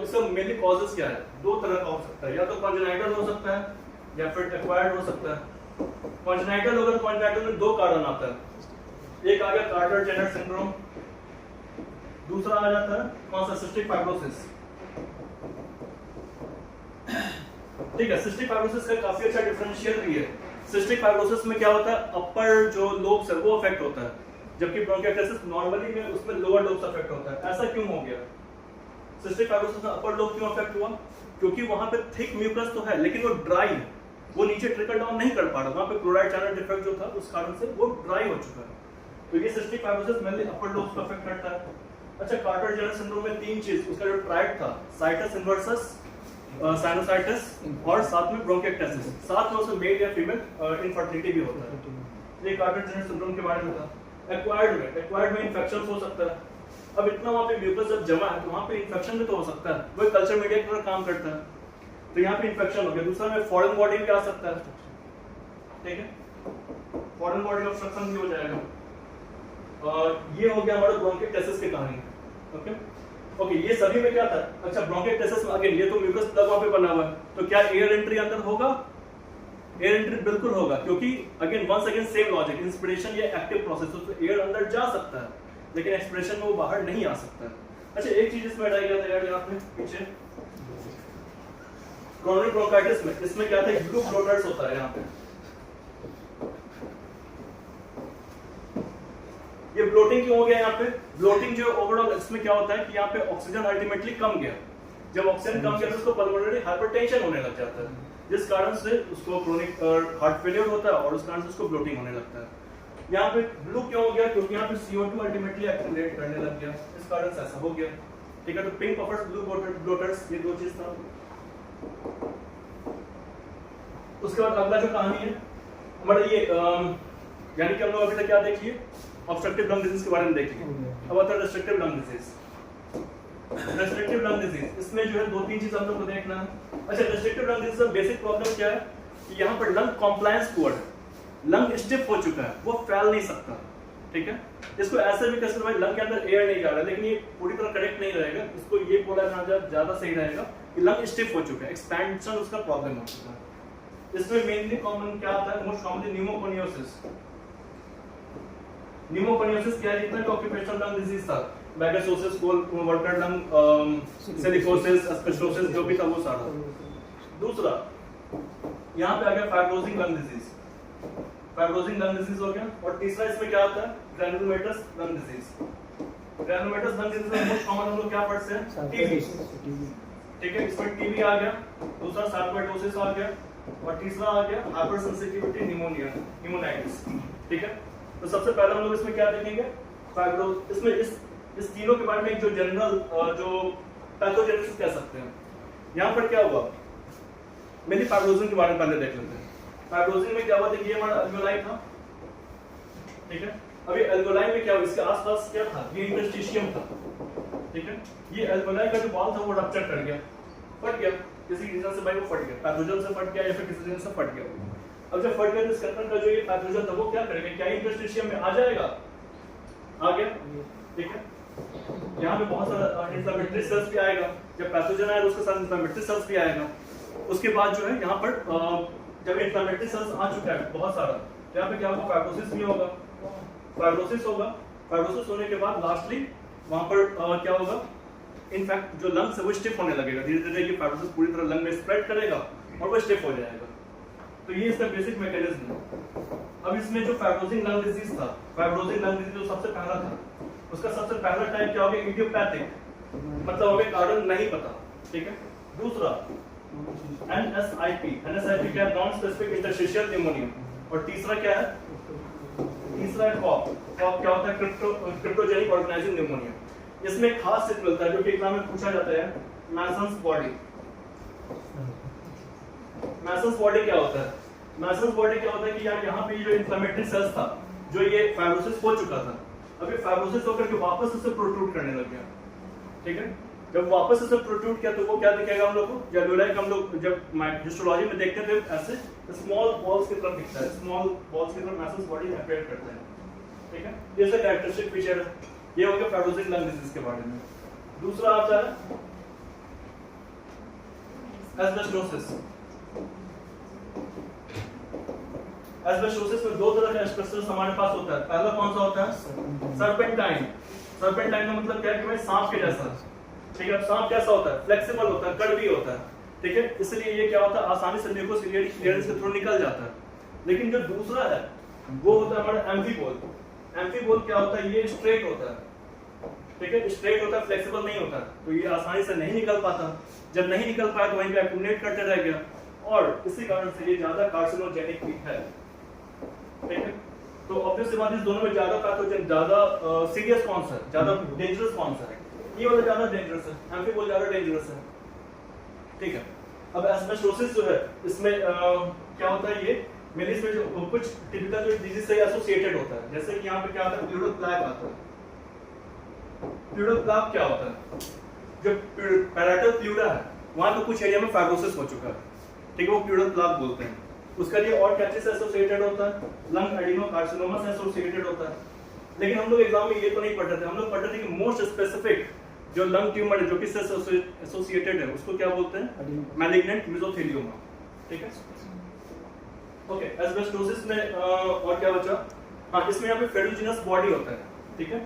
इसका मेनली कॉजेस क्या है, 2 तरह का हो सकता है, या तो कॉन्जेनाइटल हो सकता है या फिर एक्वायर्ड हो सकता है। कॉन्जेनाइटल होगा तो कॉन्जेनाइटल में 2 कारण आता है, एक आ गया कार्टर जेनर सिंड्रोम, दूसरा आ जाता है कौन सा, सिस्टिक फाइब्रोसिस, ठीक है। सिस्टिक फाइब्रोसिस का काफी अच्छा डिफरेंशियल भी है। सिस्टिक फाइब्रोसिस में क्या होता है, अपर जो लोब्स है वो अफेक्ट होता है, जबकि ब्रोंकिएक्टेसिस नॉर्मली में उसमें लोअर लोब्स अफेक्ट होता है। ऐसा क्यों हो गया, सिस्टिक फाइब्रोसिस में अपर लोब क्यों अफेक्ट हुआ, क्योंकि वहां पे थिक म्यूकस तो है लेकिन वो ड्राई है, वो नीचे ट्रिकल डाउन नहीं कर पा रहा, वहां पे क्लोराइड चैनल डिफेक्ट जो था उस कारण से वो ड्राई हो चुका है। तो ये सिस्टिक फाइब्रोसिस मेनली अपर लोब्स को अफेक्ट करता है। अच्छा, कार्टर जेनर सिंड्रोम में 3 चीज, उसका जो ट्राइड था, साइटस इन्वर्सस, साइनोसाइटिस और साथ में ब्रोंकिएक्टेसिस, साथ में उसमें मेल या फीमेल इनफर्टिलिटी भी होता है। ये कार्टर जेनर सिंड्रोम के बारे में था। एक्वायर्ड में इन्फेक्शन हो सकता है। अब इतना वहाँ पे म्यूकस जब जमा है तो वहाँ पे इन्फेक्शन भी तो हो सकता है, वो कल्चर मीडिया की तरह काम करता है, तो यहाँ पे इन्फेक्शन हो गया। दूसरा में फॉरेन बॉडी भी आ सकता है, ठीक है, फॉरेन बॉडी ऑब्स्ट्रक्शन भी हो जाएगा। ये हो गया हमारा ब्रोंकिएक्टेसिस की कहानी, ओके। ये सभी में क्या था, अच्छा ब्रोंकिएक्टेसिस में अगेन ये तो म्यूकस प्लग वहाँ पे बना हुआ है, तो क्या एयर एंट्री अंदर होगा, एयर एंट्री बिल्कुल होगा, क्योंकि again once again same logic, inspiration ये एक्टिव प्रोसेस है, तो एयर अंदर जा सकता है लेकिन एक्सप्रेशन में वो बाहर नहीं आ सकता है। अच्छा, एक चीज इसमें हटाई गया था यार यहाँ पे पीछे, क्रोनिक ब्रोंकाइटिस में इसमें क्या था, ब्लू ब्लोटर्स होता है यहाँ पे, ये ब्लोटिंग क्यों हो गया यहाँ पे, ब्लोटिंग जो ओवरऑल इसमें क्या होता है कि यहाँ पे ऑक्सीजन अल्टीमेटली कम गया, जब ऑक्सीजन कम गया तो उसको पल्मोनरी हाइपरटेंशन होने लग जाता है, जिस कारण से उसको क्रोनिक हार्ट फेलियर होता है और उस कारण से उसको ब्लोटिंग होने लगता है। यहाँ पे ब्लू क्यों हो गया, क्योंकि यहाँ पे CO2 अल्टीमेटली एक्टिवेट करने लग गया, इस कारण से ऐसा हो गया, ठीक है। तो पिंक पफर्स, ब्लू ब्लोटर्स, ये 2 चीज था। उसके बाद अगला जो कहानी है हमारा ये यानी कि हम लोग अभी तक क्या देख लिए, ऑब्स्ट्रक्टिव लंग डिजीज के बारे में देख लिए। अब आता है restrictive lung disease. Restrictive lung disease इसमें जो है 2-3 चीज हम लोग को देखना है। अच्छा, रेस्ट्रिक्टिव लंग डिजीज में बेसिक प्रॉब्लम क्या है कि यहाँ पर लंग कॉम्प्लायंस पुअर है, लंग स्टिफ हो चुका है, वो फैल नहीं सकता, ठीक है। इसको ऐसे भी कह सकते भाई लंग के अंदर एयर नहीं जा रहा, लेकिन ये पूरी तरह करेक्ट नहीं रहेगा, इसको ये बोला ज्यादा सही रहेगा कि लंग स्टिफ हो चुका है, एक्सपेंशन उसका प्रॉब्लम हो चुका है। इसमें मेनली कॉमन क्या आता है, मोस्ट कॉमनली न्यूमोकोनियोसिस। न्यूमोकोनियोसिस क्या है, जितना कि ऑक्यूपेशनल लंग डिजीज था, बैगेसोसिस, वर्कर लंग, सिलिकोसिस, एस्बेस्टोसिस, जो भी था वो सारा। दूसरा यहाँ पे आ गया फाइब्रोसिंग लंग डिजीज, फाइब्रोसिंग लंग डिजीज हो गया। और तीसरा इसमें क्या आता है, granulomatous lung disease. Granulomatous lung disease में मोस्ट कॉमन हम लोग क्या पढ़ते हैं, टीबी, ठीक है, इसमें टीबी आ गया। दूसरा सार्कोइडोसिस आ गया, और तीसरा आ गया हाइपर सेंसिटिविटी निमोनिया, निमोनाइटिस, ठीक है। तो सबसे पहले हम लोग इसमें क्या देखेंगे, फाइब्रो, इसमें इस तीनों के बारे में एक जो जनरल जो पैथोजेनेसिस कह सकते हैं। यहाँ पर क्या हुआ, मेरी फाइब्रोसिन के बारे में पहले देख लेते हैं। फाइब्रोसिन में क्या हुआ, देखिए हमारा अल्वेओलाई था, ठीक है। अभी अल्वेओलाई में क्या हुआ, इसके आसपास क्या था, ये इंटरस्टिशियम था, ठीक है। ये अल्वेओलाई का जो वॉल था वो रप्चर कर गया, फट गया, किसी रीजन से भाई वो फट गया, पैथोजन से फट गया या फिर किसी रीजन से फट गया। अब जब फट गया तो इस कंटेंट का जो ये पैथोजन था वो क्या करेगा, क्या इंटरस्टिशियम में आ जाएगा, आ गया, ठीक है। यहाँ पे बहुत सारा इन्फ्लेमेटरी सेल्स भी आएगा, जब पैथोजन आएगा उसके साथ इन्फ्लेमेटरी सेल्स भी आएगा। उसके बाद जो है यहाँ पर जब इन्फ्लेमेटरी सेल्स आ चुका है बहुत सारा, तो यहाँ पे क्या होगा, फाइब्रोसिस भी होगा, फाइब्रोसिस होगा। फाइब्रोसिस होने के बाद लास्टली वहाँ पर क्या होगा, इनफैक्ट जो लंग्स है वो स्टिफ होने लगेगा, धीरे धीरे ये फाइब्रोसिस पूरी तरह लंग में स्प्रेड करेगा और वो स्टिफ हो जाएगा। तो ये इसका बेसिक मैकेनिज्म है। अब इसमें जो फाइब्रोसिंग लंग डिजीज था, फाइब्रोसिंग लंग डिजीज जो सबसे पहला था, उसका सबसे पहला टाइप क्या हो गया, इडियोपैथिक, मतलब हमें कारण नहीं पता, ठीक है। दूसरा NSIP क्या है, नॉन स्पेसिफिक इंटरस्टिशियल निमोनिया। और तीसरा क्या है, तीसरा है कॉप क्या होता है, क्रिप्टोजेनिक ऑर्गेनाइजिंग निमोनिया। इसमें खास सिर्फ मिलता है जो कि एग्जाम में पूछा जाता है, मैसन्स बॉडी। मैसन्स बॉडी क्या होता है, मैसन्स बॉडी क्या होता है कि यार यहाँ पे जो इन्फ्लेमेटरी सेल्स था, जो ये फाइब्रोसिस हो चुका था, अभी फाइब्रोसिस होकर के वापस इसे प्रोट्रूड करने लग गया, ठीक है। जब वापस इसे प्रोट्रूड किया तो वो क्या दिखेगा हम लोग को, अल्वेओलाई को हम लोग जब हिस्टोलॉजी में देखते थे ऐसे स्मॉल बॉल्स की तरफ दिखता है, स्मॉल बॉल्स की तरफ मैसन्स बॉडी अपीयर करता है, ठीक है। ये इसका कैरेक्टरिस्टिक फीचर है। ये हो गया फाइब्रोसिंग लंग डिजीज के बारे में। दूसरा आता है एस्बेस्टोसिस। एस्बेस्टोसिस में दो तरह का एस्बेस्टोस हमारे पास होता है। पहला कौन सा होता है, सर्पेंटाइन। सर्पेंटाइन का मतलब क्या है कि भाई सांप के जैसा, ठीक है। सांप कैसा होता है, फ्लेक्सिबल होता है, कड़वी होता है, ठीक है। इसलिए ये क्या होता है, आसानी से म्यूकोसिलियरी क्लियरेंस के थ्रू निकल जाता है। लेकिन जो दूसरा है वो होता है हमारा एम्फीबोल। एम्फीबोल क्या होता है, ये स्ट्रेट होता है, ठीक है, स्ट्रेट होता है, फ्लेक्सिबल नहीं होता, तो ये आसानी से नहीं निकल पाता। जब नहीं निकल पाया तो वहीं पे एक्यूमुलेट करते रह गया, और इसी कारण से ये ज्यादा कार्सिनोजेनिक भी है, ठीक है। तो ऑब्वियसली बात है, दोनों में ज्यादा पैथोजन, ज्यादा सीरियस कौन सा है, ज्यादा डेंजरस कौन सा है, ये वाला ज्यादा डेंजरस है, एम्फीबोल ज्यादा डेंजरस है, ठीक है। अब एस्बेस्टोसिस जो है इसमें क्या होता है, ये मेरे इसमें जो कुछ टिपिकल जो डिजीज से एसोसिएटेड होता है, जैसे कि यहाँ पे क्या आता है, प्लूरल प्लैग आता है। प्लूरल प्लैग क्या होता है, जो पैराइटल प्लूरा है वहां पे कुछ एरिया में फाइब्रोसिस हो चुका है, ठीक है, वो प्लूरल प्लैग बोलते हैं। उसका लिए और क्या चीज से एसोसिएटेड होता है, लंग एडिनोकार्सिनोमा से एसोसिएटेड होता है। लेकिन हम लोग एग्जाम में ये तो नहीं पढ़ते थे, हम लोग पढ़ते थे कि मोस्ट स्पेसिफिक जो लंग ट्यूमर है जो किससे एसोसिएटेड है उसको क्या बोलते हैं, मैलिग्नेंट मेसोथेलियोमा, ठीक है। ओके, एस्बेस्टोसिस में और क्या बचा, हाँ इसमें यहाँ पे फेरोजिनस बॉडी होता है, ठीक है,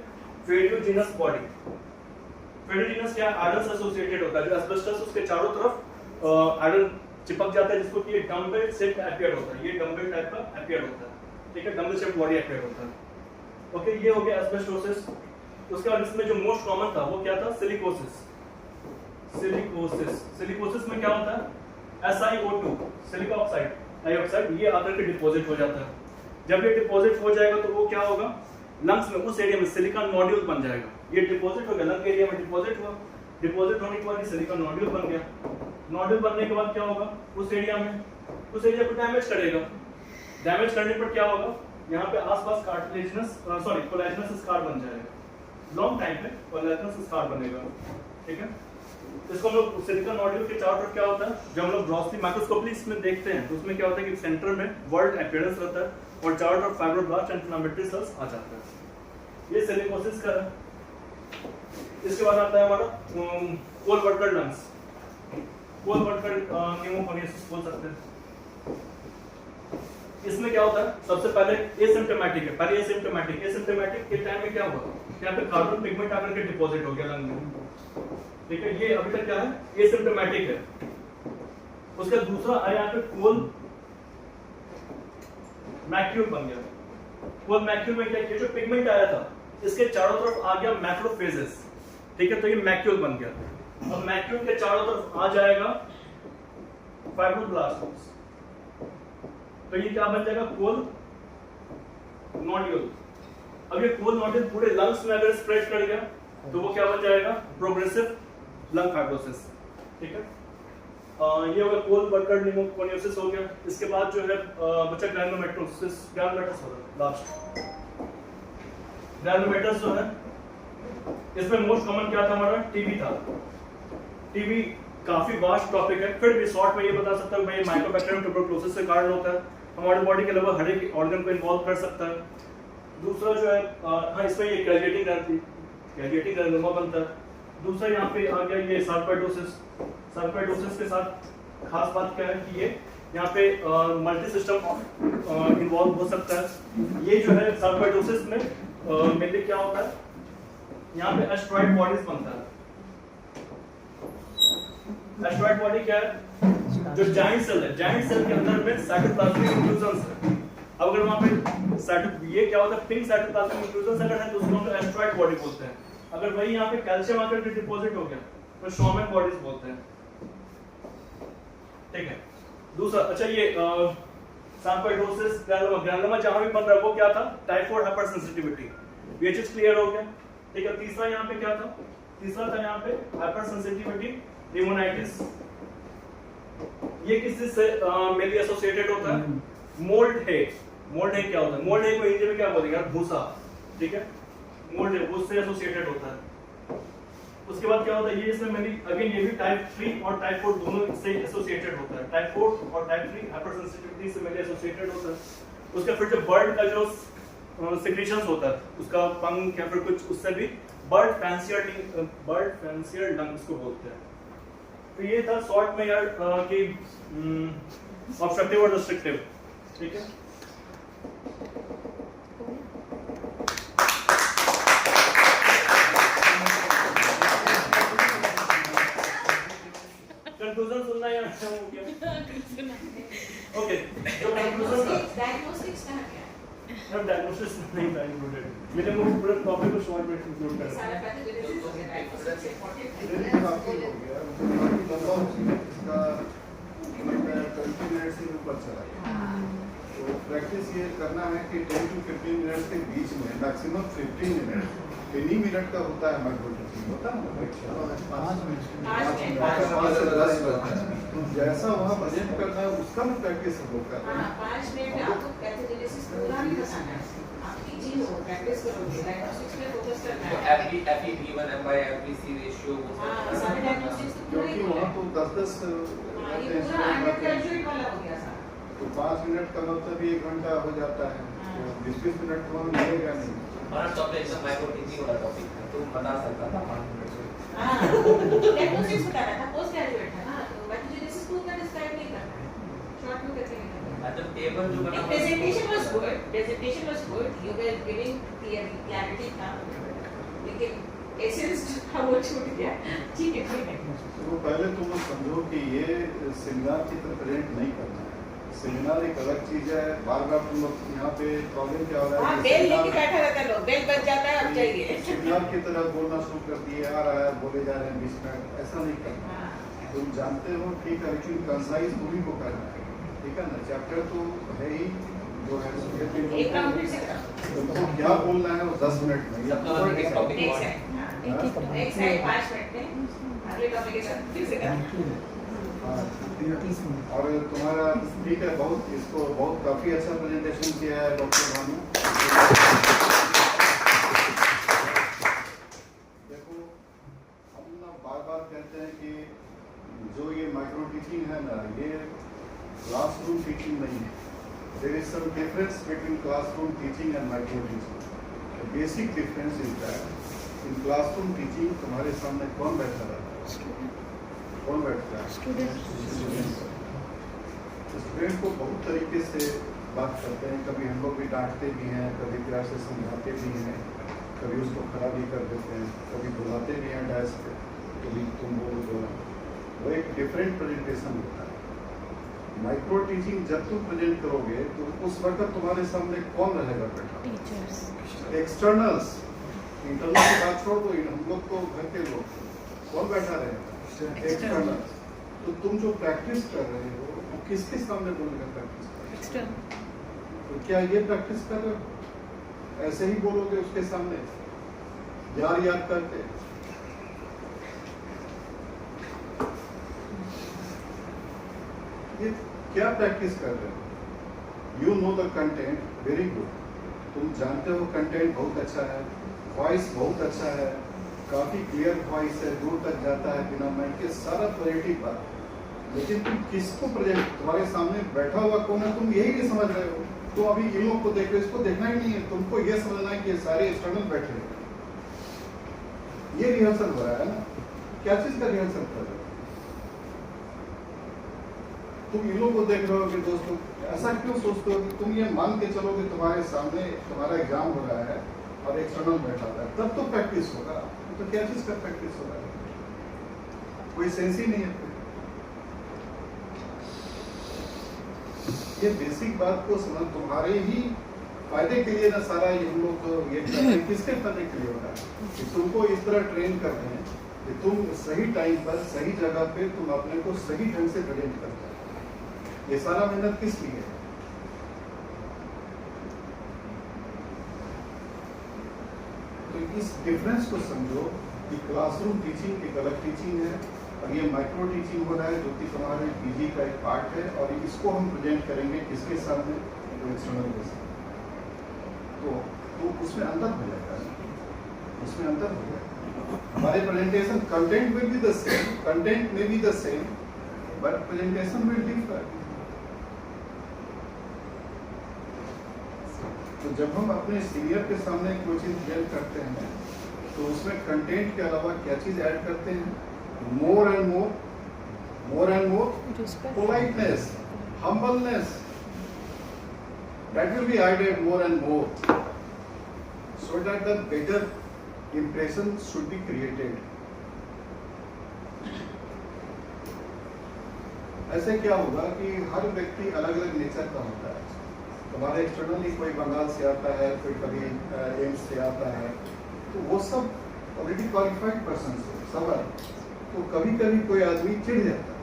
फेरोजिनस बॉडी। फेरोजिनस क्या, आयरन से एसोसिएटेड होता है। जो एस्बेस्टस उसके चारों तरफ आयरन चिपक जाता है, जिसको कि डंबल शेप अपीयर होता है, ये डंबल टाइप का अपीयर होता है, ठीक है, डंबल शेप बॉडी अपीयर होता है। ओके, ये हो गया एस्बेस्टोसिस। उसके बाद इसमें जो मोस्ट कॉमन था वो क्या था, सिलिकोसिस। सिलिकोसिस, सिलिकोसिस में क्या होता है, SiO2 सिलिका ऑक्साइड, डाइऑक्साइड, ये आकर के डिपॉजिट हो जाता है। जब ये डिपॉजिट हो जाएगा तो वो क्या होगा, लंग्स में उस एरिया में सिलिका नोड्यूल बन जाएगा। ये डिपॉजिट हो गया, लंग एरिया में डिपॉजिट हुआ, डिपॉजिट होने के बाद ये सिलिका नोड्यूल बन गया। नोड्यूल बनने के बाद क्या होगा, उस एरिया को डैमेज करेगा। डैमेज करने पर क्या होगा, यहाँ पे आसपास कार्टिलेजिनस कोलेजनस स्कार बन जाएगा। लॉन्ग टाइम पे कोलेजनस स्कार बनेगा, ठीक है। इसको हम लोग सिलिका नोड्यूल के चारों तरफ क्या होता है, जब हम लोग ग्रॉसली माइक्रोस्कोपली इसमें देखते हैं तो उसमें क्या होता है कि सेंटर में वर्ल्ड अपीयरेंस रहता है और चारों तरफ फाइब्रोब्लास्ट एंड इन्फ्लेमेटरी सेल्स आ जाते हैं, ये सिलिकोसिस का है। इसके बाद आता है हमारा कोल वर्कर लंग्स, कोल वर्कर न्यूमोनियासिस बोल सकते हैं। इसमें क्या होता है, सबसे पहले एसिम्प्टोमेटिक है, पहले एसिम्प्टोमेटिक के टाइम में क्या हुआ, यहाँ पे कार्बन पिगमेंट आकर के डिपॉजिट हो गया लंग में, ठीक है, ये अभी तक क्या है, एसिम्प्टोमेटिक है। उसका दूसरा आया यहाँ पे कोल मैक्यूल बन गया। कोल मैक्यूल में क्या किया, जो पिगमेंट आया था इसके चारों तरफ आ गया मैक्रोफेजेस, ठीक है, तो ये मैक्यूल बन गया। अब मैक्यूल के चारों तरफ आ जाएगा फाइब्रोब्लास्ट्स, तो ये क्या बन जाएगा, कोल नोड्यूल। अब ये कोल नोड्यूल पूरे लंग्स में अगर स्प्रेड कर गया तो वो क्या बन जाएगा, प्रोग्रेसिव लंग फाइब्रोसिस, ठीक है। ये हो गया कोल वर्कर न्यूमोनियासिस हो गया। इसके बाद जो है बच्चा ग्रैनुलोमेटोसिस, ग्रैनुलोमेटस हो गया लास्ट। ग्रैनुलोमेटस जो है इसमें मोस्ट कॉमन क्या था हमारा, टीबी था। टीबी काफी वास्ट टॉपिक है, फिर भी शॉर्ट में ये बता सकता हूं भाई माइकोबैक्टीरियम ट्यूबरकुलोसिस से कारण होता है, हमारे बॉडी के लगभग हर एक ऑर्गन को इन्वॉल्व कर सकता है। दूसरा जो है हाँ, इसमें ये कैरिएटिक ग्रैनुलोमा बनता है। दूसरा यहाँ पे आ गया ये सार्कोइडोसिस। सार्कोइडोसिस के साथ खास बात क्या है कि ये यहाँ पे मल्टी सिस्टम इन्वॉल्व हो सकता है। ये जो है सार्कोइडोसिस में मेनली क्या होता है, यहाँ पे एस्ट्रॉइड बॉडीज बनता है। एस्ट्रॉइड बॉडी क्या है, जो जाइंट सेल है, जाइंट सेल के अंदर में साइटोप्लाज्मिक इंफ्यूजन्स है। अब अगर वहाँ पे ये क्या होता है, पिंक साइटोप्लाज्मिक इंफ्यूजन्स अगर है तो उसको हम एस्ट्रॉइड बॉडी बोलते हैं। अगर वही यहाँ पे कैल्शियम आकर के डिपॉजिट हो गया तो शॉमेन बॉडीज बोलते हैं, ठीक है। दूसरा अच्छा ये सार्कोइडोसिस ग्रैनुलोमा जहां भी बन रहा है वो क्या था, टाइफॉइड हाइपरसेंसिटिविटी, ये चीज क्लियर हो गया, ठीक है। तीसरा यहाँ पे क्या था, तीसरा था यहाँ पे हाइपरसेंसिटिविटी निमोनाइटिस। ये किस चीज से मेनली एसोसिएटेड होता है, मोल्ड है। मोल्ड है क्या होता है, मोल्ड है को हिंदी में क्या बोलेंगे यार, भूसा, ठीक है, मोल्ड है उससे एसोसिएटेड होता है। उसके बाद क्या होता है, ये इसमें मेनली अगेन ये भी टाइप 3 और टाइप 4 दोनों से एसोसिएटेड होता है। टाइप 4 और टाइप 3 हाइपरसेंसिटिविटी से मेनली एसोसिएटेड होता है। उसके फिर जो बर्ड का जो सिक्रीशंस होता है, उसका पंख या फिर कुछ, उससे भी बर्ड फैंसियर लंग्स को बोलते हैं। तो ये था शॉर्ट में यार कि ऑब्स्ट्रक्टिव और रिस्ट्रिक्टिव, ठीक है। कंक्लूजन सुनना है या अच्छा हो गया, ओके। तो कंक्लूजन डायग्नोस्टिक्स कहाँ गया, अब डायग्नोसिस नहीं था इंक्लूडेड, मैंने वो पूरे टॉपिक को शॉर्ट में इंक्लूड कर सारा दिया। पैथोजेनेसिस हो गया, डायग्नोस्टिक्स इंपॉर्टेंट है। इसका 20 मिनट से ऊपर चला गया। तो प्रैक्टिस ये करना है कि 10 to 15 मिनट के बीच में मैक्सिमम 15 मिनट एनी मिनट का होता है माइक्रोटेकिंग, होता है ना 5 मिनट से 10 मिनट। तो जैसा वहाँ बजट करना है उसका भी प्रैक्टिस हम लोग करते हैं। 5 मिनट में आपको पैथोजेनेसिस पूरा नहीं बताना है, आपकी चीज हो प्रैक्टिस करोगे, डायग्नोस्टिक्स पे फोकस करना तो है। FEV1 by FVC रेशियो वो सब सारे डायग्नोस्टिक्स तो पूरा ही क्योंकि वहाँ तो 10-10 ये पूरा अंडर ग्रेजुएट वाला हो गया सारा। तो 5 मिनट का मतलब 1 घंटा हो जाता है, तो 20-20 मिनट तो वहाँ मिलेगा नहीं। हमारा टॉपिक एकदम माइक्रोटेकिंग वाला टॉपिक है, तो बता सकता था 5 मिनट में। हाँ, डायग्नोस्टिक्स बता रहा था, पोस्ट ग्रेजुएट है ना, तो पैथोजेनेसिस को उतना डिस्क्राइब नहीं करना है, शॉर्ट में करके नहीं करना है। अच्छा टेबल जो बना Presentation was good. You were giving clarity था, लेकिन essence जो था वो छूट गया। ठीक है। तो पहले तुम लोग समझो कि ये सेमिनार की तरह प्रेजेंट नहीं करना है। सेमिनार एक अलग चीज है, बार-बार तुम लोग यहाँ पे प्रॉब्लम क्या हो रहा है, बेल लेके बैठा रहता है लोग, बेल बज जाता है, अब जाइए। सेमिनार की तरह बोलना शुरू कर दिए, आ रहा है, बोले जा रहे हैं 20 मिनट, ऐसा नहीं करना। तुम जानते हो ठीक है, लेकिन कंसाइज पूरी को करना है, ठीक है ना। चैप्टर तो है ही जो है, एक राउंड फिर से करो। तुमको क्या बोलना है वो 10 मिनट में, या सबका एक टॉपिक एक और साइड, एक साइड 5 मिनट में, अगले टॉपिक के साथ फिर से करो। और तुम्हारा ठीक है, बहुत इसको बहुत काफी अच्छा प्रेजेंटेशन किया है डॉक्टर भानु। देखो हम ना बार-बार कहते हैं कि जो ये माइक्रो टीचिंग है ना, ये क्लासरूम टीचिंग नहीं है। There is some difference between classroom teaching and micro teaching. The basic difference is that in classroom teaching तुम्हारे सामने कौन बैठा रहता है? कौन बैठता है? स्टूडेंट को बहुत तरीके से बात करते हैं, कभी हम लोग भी डांटते भी हैं, कभी प्यार से समझाते भी हैं, कभी उसको खड़ा भी कर देते हैं, कभी बुलाते भी हैं डैश पे, कभी तुम बोलो, वो एक डिफरेंट प्रेजेंटेशन होता है। माइक्रो टीचिंग जब तुम प्रेजेंट करोगे तो उस वक्त तुम्हारे सामने कौन रहेगा बैठा? टीचर्स। एक्सटर्नल्स। इंटरनल की बात छोड़ दो, हम लोग तो घर के लोग, कौन बैठा रहेगा? एक्सटर्नल्स। तो तुम जो प्रैक्टिस कर रहे हो वो किसके सामने बोलेगा प्रैक्टिस कर? एक्सटर्नल। तो क्या ये प्रैक्टिस कर रहे हो? ऐसे ही बोलोगे उसके सामने याद याद करके? ये क्या प्रैक्टिस कर रहे हो? You know the content very good, तुम जानते हो कंटेंट बहुत अच्छा है, वॉइस बहुत अच्छा है, काफी क्लियर वॉइस है, दूर तक जाता है बिना माइक के, सारा पॉजिटिव बात, लेकिन तुम किसको प्रेजेंट, तुम्हारे सामने बैठा हुआ कौन है तुम यही नहीं समझ रहे हो। तो अभी इन लोग को देख रहे हो, इसको देखना ही नहीं है, तुमको ये समझना है कि ये सारे एक्सटर्नल बैठे हैं। ये रिहर्सल हो रहा है ना, क्या चीज का रिहर्सल कर रहे हो? तुम इन लोग को देख रहे हो कि दोस्तों ऐसा क्यों सोचते हो कि तुम ये मान के चलो कि तुम्हारे सामने तुम्हारा एग्जाम हो रहा है और एक्सटर्नल बैठा है, तब तो प्रैक्टिस होगा। तो क्या चीज का प्रैक्टिस होगा? कोई सेंस ही नहीं है। ये बेसिक बात को समझ, तुम्हारे ही फायदे के लिए ना सारा ये हम लोग जो ये कर रहे हैं, किसके फायदे के लिए होता है कि तुमको इस तरह ट्रेन करते हैं कि तुम सही टाइम पर सही जगह पे तुम अपने को सही ढंग से प्रेजेंट करते हैं। ये सारा मेहनत किस लिए है? तो इस डिफरेंस को समझो कि क्लासरूम टीचिंग एक अलग टीचिंग है और ये माइक्रो टीचिंग हो रहा है जो कि तुम्हारे पीजी का एक पार्ट है, और इसको हम प्रेजेंट करेंगे किसके सामने? एक्सटर्नल के सामने। तो उसमें अंतर हो जाएगा, उसमें अंतर हो जाएगा। हमारे presentation content will be the same, content में be the same, but presentation will differ. तो जब हम अपने सीनियर के सामने कोई चीज प्रेजेंट करते हैं तो उसमें कंटेंट के अलावा क्या चीज ऐड करते हैं? more and more politeness, humbleness, that will be added more and more so that the better impression should be created. ऐसे क्या होगा कि हर व्यक्ति अलग अलग नेचर का होता है। हमारे एक्सटर्नली कोई बंगाल से आता है, कोई कभी एम्स से आता है, तो वो सब ऑलरेडी क्वालिफाइड पर्सन से सवाल। तो कभी कभी कोई आदमी चिढ़ जाता है,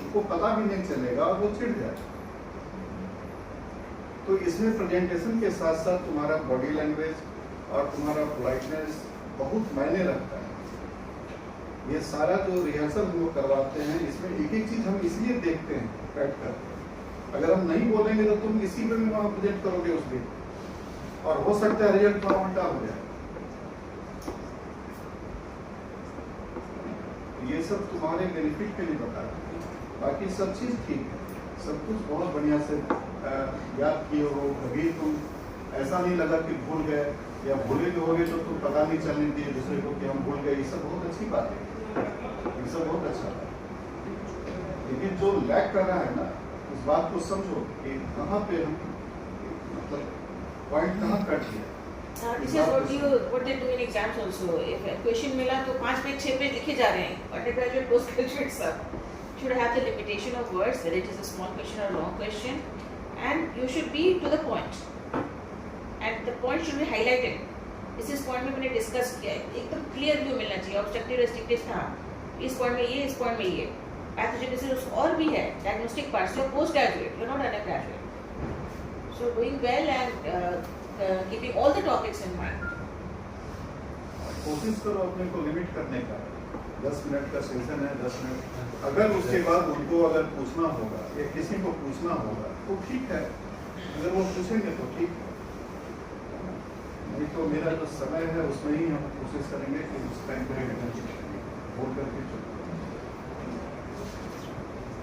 उसको पता भी नहीं चलेगा और वो चिढ़ जाता है। तो इसमें प्रेजेंटेशन के साथ साथ तुम्हारा बॉडी लैंग्वेज और तुम्हारा पोलाइटनेस बहुत मायने रखता है। ये सारा जो रिहर्सल हम लोग करवाते हैं, इसमें एक एक चीज हम इसलिए देखते हैं बैठ कर। अगर हम नहीं बोलेंगे तो तुम इसी पे भी वहां प्रेजेंट करोगे उस दिन, और हो सकता है रिजल्ट थोड़ा उल्टा हो जाए। ये सब तुम्हारे बेनिफिट के लिए बता रहे हैं, बाकी सब चीज ठीक है, सब कुछ बहुत बढ़िया से याद किए हो। कभी तुम ऐसा नहीं लगा कि भूल गए, या भूले भी होगे तो तुम पता नहीं चलने दिए दूसरे को कि हम भूल गए। ये सब बहुत अच्छी बात है, ये सब बहुत अच्छा है। लेकिन जो लैक कर रहा है ना, उस बात को समझो कि कहाँ पे हम मतलब पॉइंट कहाँ कट गया। This is what they do in exams also. If a question मिला तो 5 पेज 6 पेज लिखे जा रहे हैं। Undergraduate, postgraduate सब should have the limitation of words, whether it is a small question or long question, and you should be to the point. And the point should be highlighted. इस point में मैंने discuss किया है, एकदम clear view मिलना चाहिए। Objective, restrictive था, इस point में ये, इस point में ये। Pathogenesis और भी है, diagnostic parts. You're postgraduate, you're not undergraduate. So doing well and keeping all the topics in mind. कोशिश करो अपने को लिमिट करने का। 10 मिनट का सेशन है, 10 मिनट। अगर उसके बाद उनको अगर पूछना होगा या किसी को पूछना होगा तो ठीक है, अगर वो पूछेंगे तो ठीक है, नहीं तो मेरा जो समय है उसमें ही हम कोशिश करेंगे कि उस टाइम पर बोल करके चलो।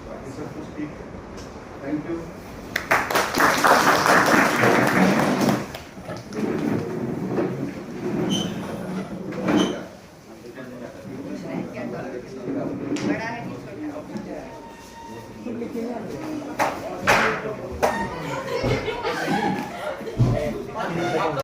बाकी सब कुछ ठीक है। Thank you. लिखी है